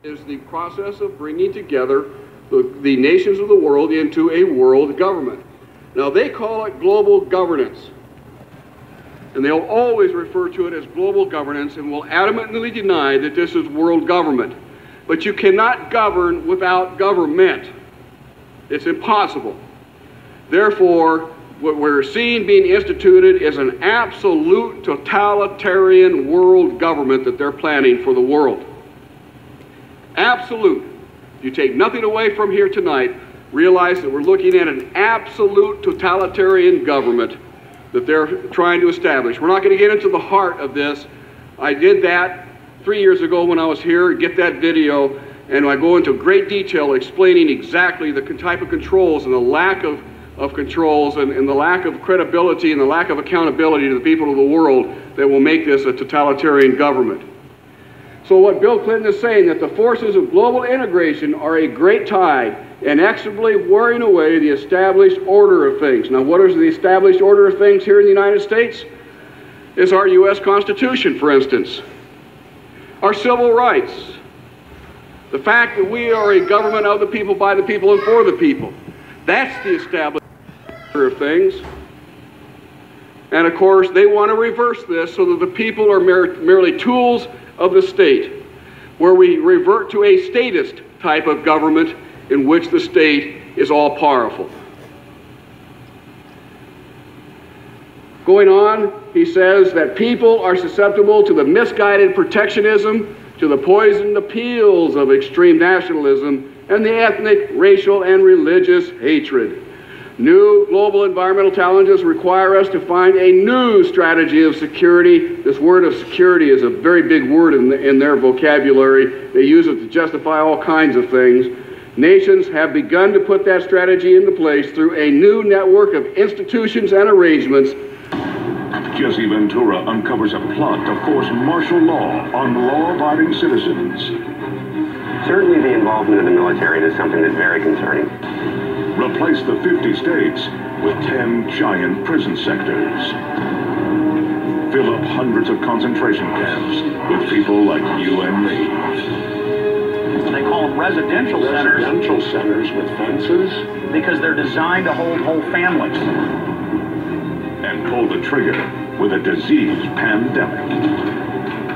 is the process of bringing together the nations of the world into a world government. Now, they call it global governance, and they'll always refer to it as global governance and will adamantly deny that this is world government. But you cannot govern without government. It's impossible. Therefore, what we're seeing being instituted is an absolute totalitarian world government that they're planning for the world. Absolute. You take nothing away from here tonight, realize that we're looking at an absolute totalitarian government that they're trying to establish. We're not going to get into the heart of this. I did that 3 years ago when I was here, get that video, and I go into great detail explaining exactly the type of controls and the lack of controls and the lack of credibility and the lack of accountability to the people of the world that will make this a totalitarian government. So what Bill Clinton is saying, that the forces of global integration are a great tide inexorably wearing away the established order of things. Now, what is the established order of things here in the United States? Is our U.S. Constitution, for instance. Our civil rights. The fact that we are a government of the people, by the people, and for the people. That's the established order of things. And of course, they want to reverse this so that the people are merely tools of the state, where we revert to a statist type of government in which the state is all powerful. Going on, he says that people are susceptible to the misguided protectionism, to the poisoned appeals of extreme nationalism, and the ethnic, racial, and religious hatred. New global environmental challenges require us to find a new strategy of security. This word of security is a very big word in their vocabulary. They use it to justify all kinds of things. Nations have begun to put that strategy into place through a new network of institutions and arrangements. Jesse Ventura uncovers a plot to force martial law on law-abiding citizens. Certainly the involvement of the military is something that's very concerning. Replace the 50 states with 10 giant prison sectors. Fill up hundreds of concentration camps with people like you and me. They call them residential centers. Residential centers with fences. Because they're designed to hold whole families. And pull the trigger with a disease pandemic.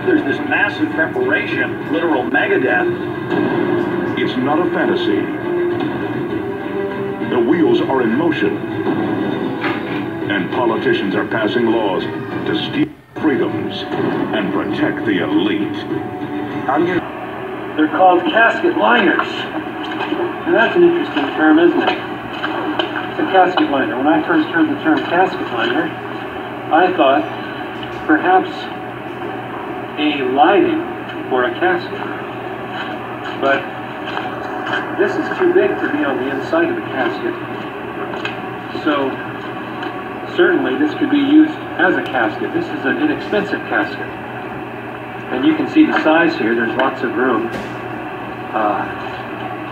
There's this massive preparation, literal megadeth. It's not a fantasy. The wheels are in motion. And politicians are passing laws to steal freedoms and protect the elite. They're called casket liners. And that's an interesting term, isn't it? It's a casket liner. When I first heard the term casket liner, I thought perhaps a lining for a casket. But this is too big to be on the inside of the casket. So certainly this could be used as a casket. This is an inexpensive casket. And you can see the size here. There's lots of room.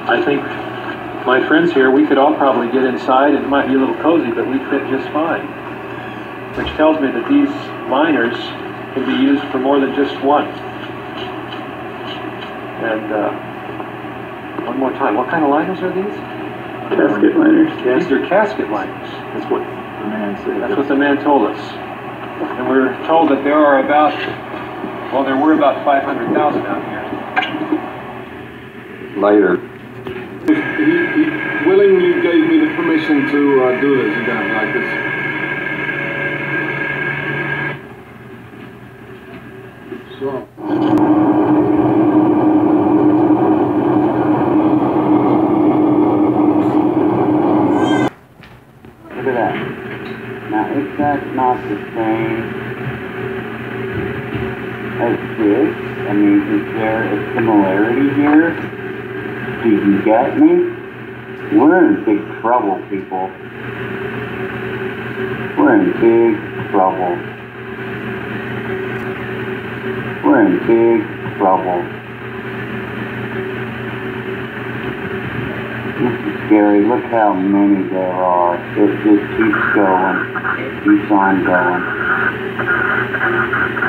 I think my friends here, we could all probably get inside. It might be a little cozy, but we'd fit just fine. Which tells me that these liners can be used for more than just one. And one more time, what kind of liners are these? Casket liners. These are casket liners. That's what the man said. That's what the man told us. And we're told that there are about, well, there were about 500,000 out here. Later. He willingly gave me the permission to do this again, like this. So. Look at that. Now, if that's not the same as this, I mean, is there a similarity here? Do you get me? We're in big trouble, people. We're in big trouble. We're in big trouble. This is scary. Look how many there are. It just keeps going. It keeps on going.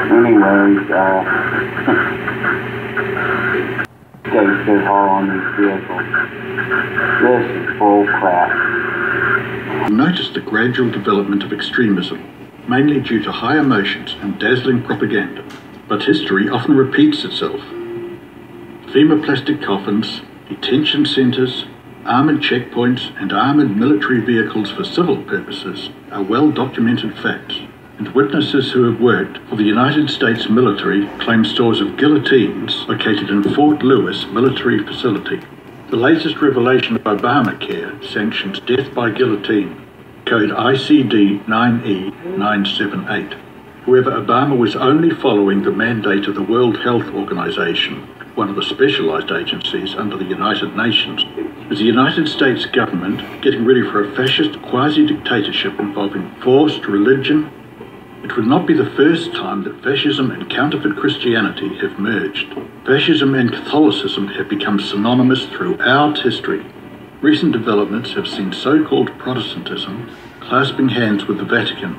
Anyways, States that haul on these vehicles. This is bull crap. Notice the gradual development of extremism, mainly due to high emotions and dazzling propaganda. But history often repeats itself. FEMA plastic coffins, detention centres, armoured checkpoints and armoured military vehicles for civil purposes are well-documented facts, and witnesses who have worked for the United States military claim stores of guillotines located in Fort Lewis military facility. The latest revelation of Obamacare sanctions death by guillotine, code ICD 9E978. However, Obama was only following the mandate of the World Health Organization, one of the specialized agencies under the United Nations. Is the United States government getting ready for a fascist quasi-dictatorship involving forced religion? It would not be the first time that fascism and counterfeit Christianity have merged. Fascism and Catholicism have become synonymous throughout history. Recent developments have seen so-called Protestantism clasping hands with the Vatican.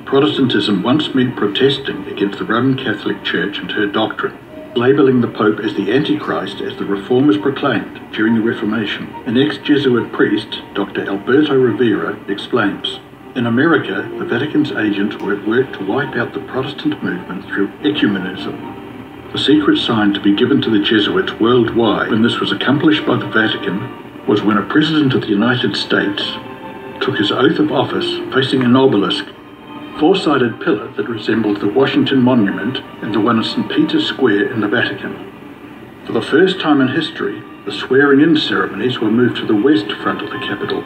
Protestantism once meant protesting against the Roman Catholic Church and her doctrine, labelling the Pope as the Antichrist as the Reformers proclaimed during the Reformation. An ex-Jesuit priest, Dr. Alberto Rivera, explains, in America, the Vatican's agents were at work to wipe out the Protestant movement through ecumenism. The secret sign to be given to the Jesuits worldwide when this was accomplished by the Vatican was when a president of the United States took his oath of office facing an obelisk, four-sided pillar that resembled the Washington Monument and the one in St. Peter's Square in the Vatican. For the first time in history, the swearing-in ceremonies were moved to the west front of the Capitol,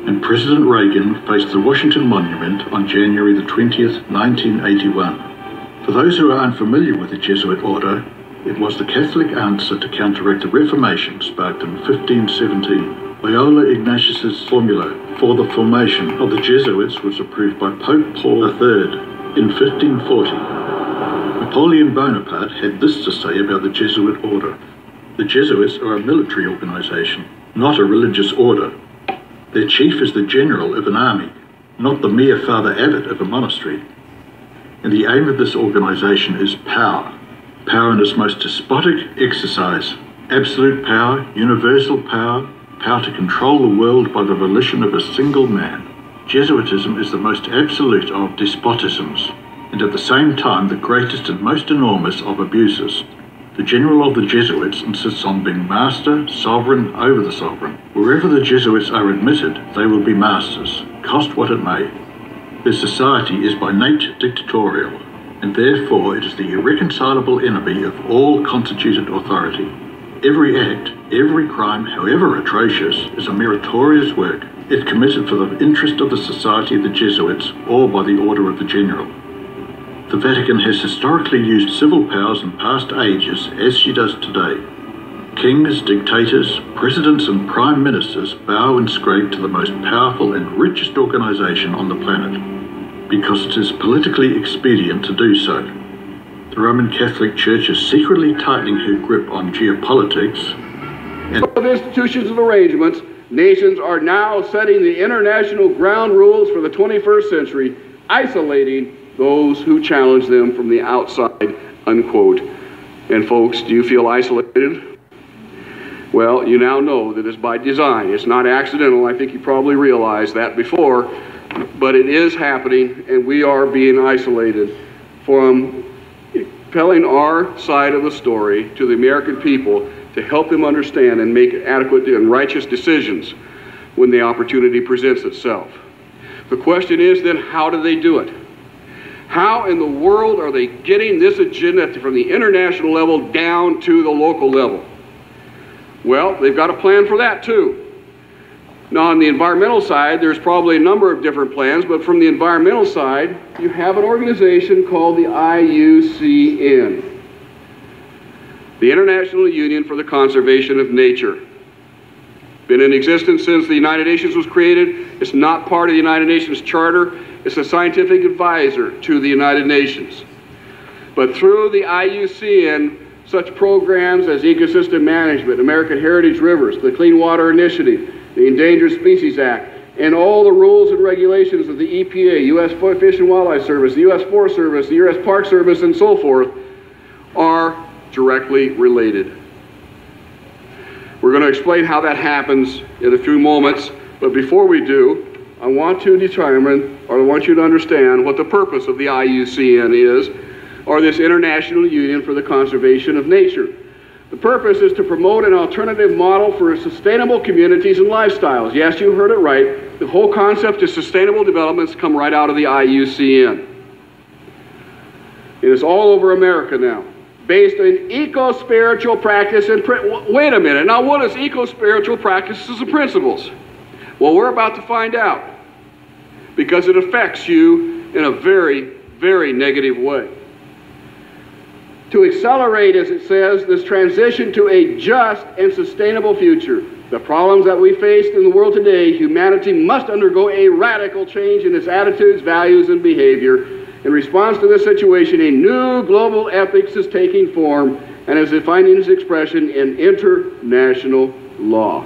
and President Reagan faced the Washington Monument on January the 20th, 1981. For those who are unfamiliar with the Jesuit order, it was the Catholic answer to counteract the Reformation sparked in 1517. Loyola Ignatius's formula for the formation of the Jesuits was approved by Pope Paul III in 1540. Napoleon Bonaparte had this to say about the Jesuit order. The Jesuits are a military organization, not a religious order. Their chief is the general of an army, not the mere Father Abbot of a monastery. And the aim of this organization is power. Power in its most despotic exercise. Absolute power, universal power, power to control the world by the volition of a single man. Jesuitism is the most absolute of despotisms, and at the same time the greatest and most enormous of abuses. The general of the Jesuits insists on being master, sovereign over the sovereign. Wherever the Jesuits are admitted, they will be masters, cost what it may. Their society is by nature dictatorial, and therefore it is the irreconcilable enemy of all constituted authority. Every act, every crime, however atrocious, is a meritorious work, if committed for the interest of the Society of the Jesuits or by the order of the general. The Vatican has historically used civil powers in past ages as she does today. Kings, dictators, presidents and prime ministers bow and scrape to the most powerful and richest organization on the planet, because it is politically expedient to do so. The Roman Catholic Church is secretly tightening her grip on geopolitics. And of institutions and arrangements, nations are now setting the international ground rules for the 21st century, isolating those who challenge them from the outside, unquote. And folks, do you feel isolated? Well, you now know that it's by design. It's not accidental. I think you probably realized that before, but it is happening, and we are being isolated from telling our side of the story to the American people to help them understand and make adequate and righteous decisions when the opportunity presents itself. The question is then, how do they do it? How in the world are they getting this agenda from the international level down to the local level? Well, they've got a plan for that too. Now, on the environmental side, there's probably a number of different plans, but from the environmental side, you have an organization called the IUCN, the International Union for the Conservation of Nature. Been in existence since the United Nations was created. It's not part of the United Nations Charter. It's a scientific advisor to the United Nations. But through the IUCN, such programs as ecosystem management, American Heritage Rivers, the Clean Water Initiative, the Endangered Species Act, and all the rules and regulations of the EPA, U.S. Fish and Wildlife Service, the U.S. Forest Service, the U.S. Park Service, and so forth, are directly related. We're going to explain how that happens in a few moments, but before we do, I want to determine, or I want you to understand what the purpose of the IUCN is, or this International Union for the Conservation of Nature. The purpose is to promote an alternative model for sustainable communities and lifestyles. Yes, you heard it right. The whole concept of sustainable developments come right out of the IUCN. It is all over America now, based on eco-spiritual practice and wait a minute, now what is eco-spiritual practices and principles? Well, we're about to find out, because it affects you in a very, very negative way. To accelerate, as it says, this transition to a just and sustainable future, the problems that we face in the world today, humanity must undergo a radical change in its attitudes, values, and behavior. In response to this situation, a new global ethics is taking form and is finding its expression in international law.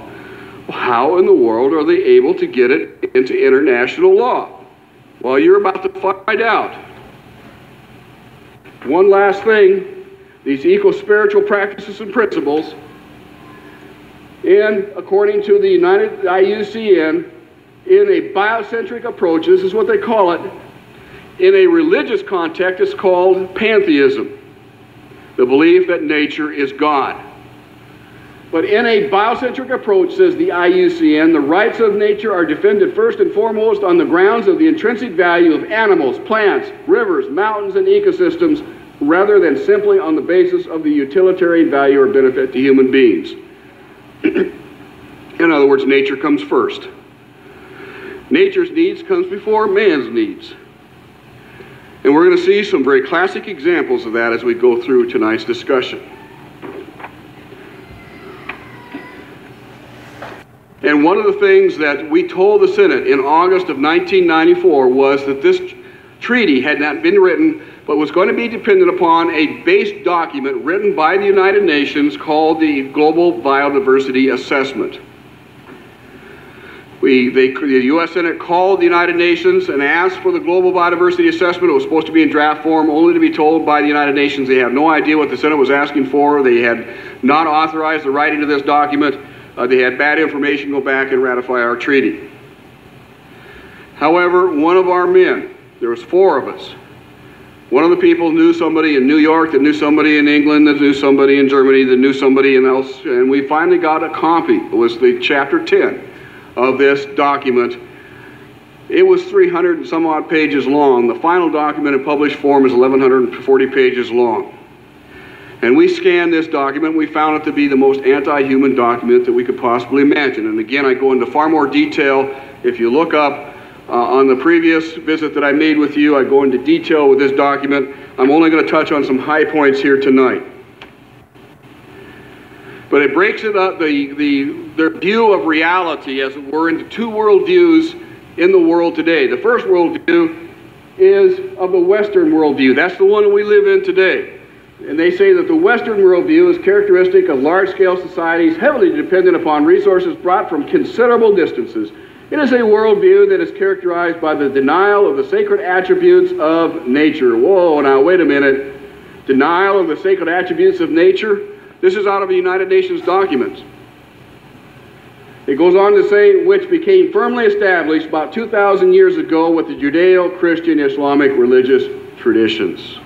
How in the world are they able to get it into international law? Well, you're about to find out. One last thing. These eco-spiritual practices and principles, and according to the IUCN, in a biocentric approach, this is what they call it, in a religious context, it's called pantheism, the belief that nature is God. But in a biocentric approach, says the IUCN, the rights of nature are defended first and foremost on the grounds of the intrinsic value of animals, plants, rivers, mountains, and ecosystems, rather than simply on the basis of the utilitarian value or benefit to human beings. In other words, nature comes first. Nature's needs comes before man's needs. And we're going to see some very classic examples of that as we go through tonight's discussion. And one of the things that we told the Senate in August of 1994 was that this treaty had not been written, but was going to be dependent upon a base document written by the United Nations called the Global Biodiversity Assessment. The U.S. Senate called the United Nations and asked for the Global Biodiversity Assessment. It was supposed to be in draft form, only to be told by the United Nations they had no idea what the Senate was asking for. They had not authorized the writing of this document. They had bad information. Go back and ratify our treaty. However, one of our men, there was 4 of us, one of the people knew somebody in New York, that knew somebody in England, that knew somebody in Germany, that knew somebody else, and we finally got a copy. It was the chapter 10 of this document. It was 300 and some odd pages long. The final document in published form is 1,140 pages long. And we scanned this document, and we found it to be the most anti-human document that we could possibly imagine. And again, I go into far more detail. If you look up on the previous visit that I made with you, I go into detail with this document. I'm only going to touch on some high points here tonight. But it breaks it up, their view of reality, as it were, into 2 worldviews in the world today. The first worldview is of the Western worldview. That's the one that we live in today. And they say that the Western worldview is characteristic of large-scale societies heavily dependent upon resources brought from considerable distances. It is a worldview that is characterized by the denial of the sacred attributes of nature. Whoa, now wait a minute. Denial of the sacred attributes of nature? This is out of a United Nations document. It goes on to say, which became firmly established about 2,000 years ago with the Judeo-Christian Islamic religious traditions,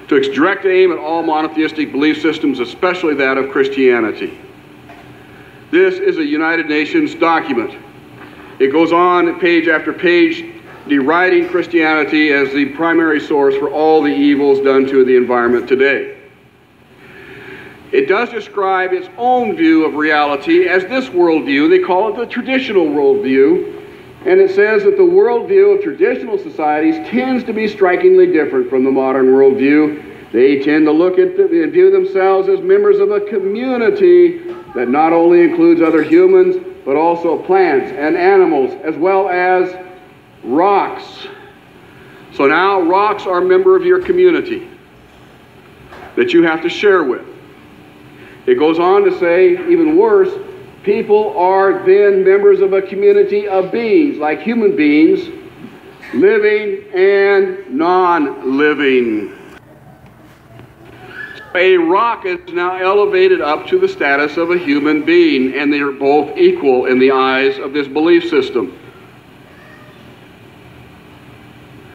to its direct aim at all monotheistic belief systems, especially that of Christianity. This is a United Nations document. It goes on page after page deriding Christianity as the primary source for all the evils done to the environment today. It does describe its own view of reality as this worldview. They call it the traditional worldview. And it says that the worldview of traditional societies tends to be strikingly different from the modern worldview. They tend to look at and view themselves as members of a community that not only includes other humans, but also plants and animals, as well as rocks. So now rocks are a member of your community that you have to share with. It goes on to say, even worse, people are then members of a community of beings, like human beings, living and non-living. A rock is now elevated up to the status of a human being, and they are both equal in the eyes of this belief system.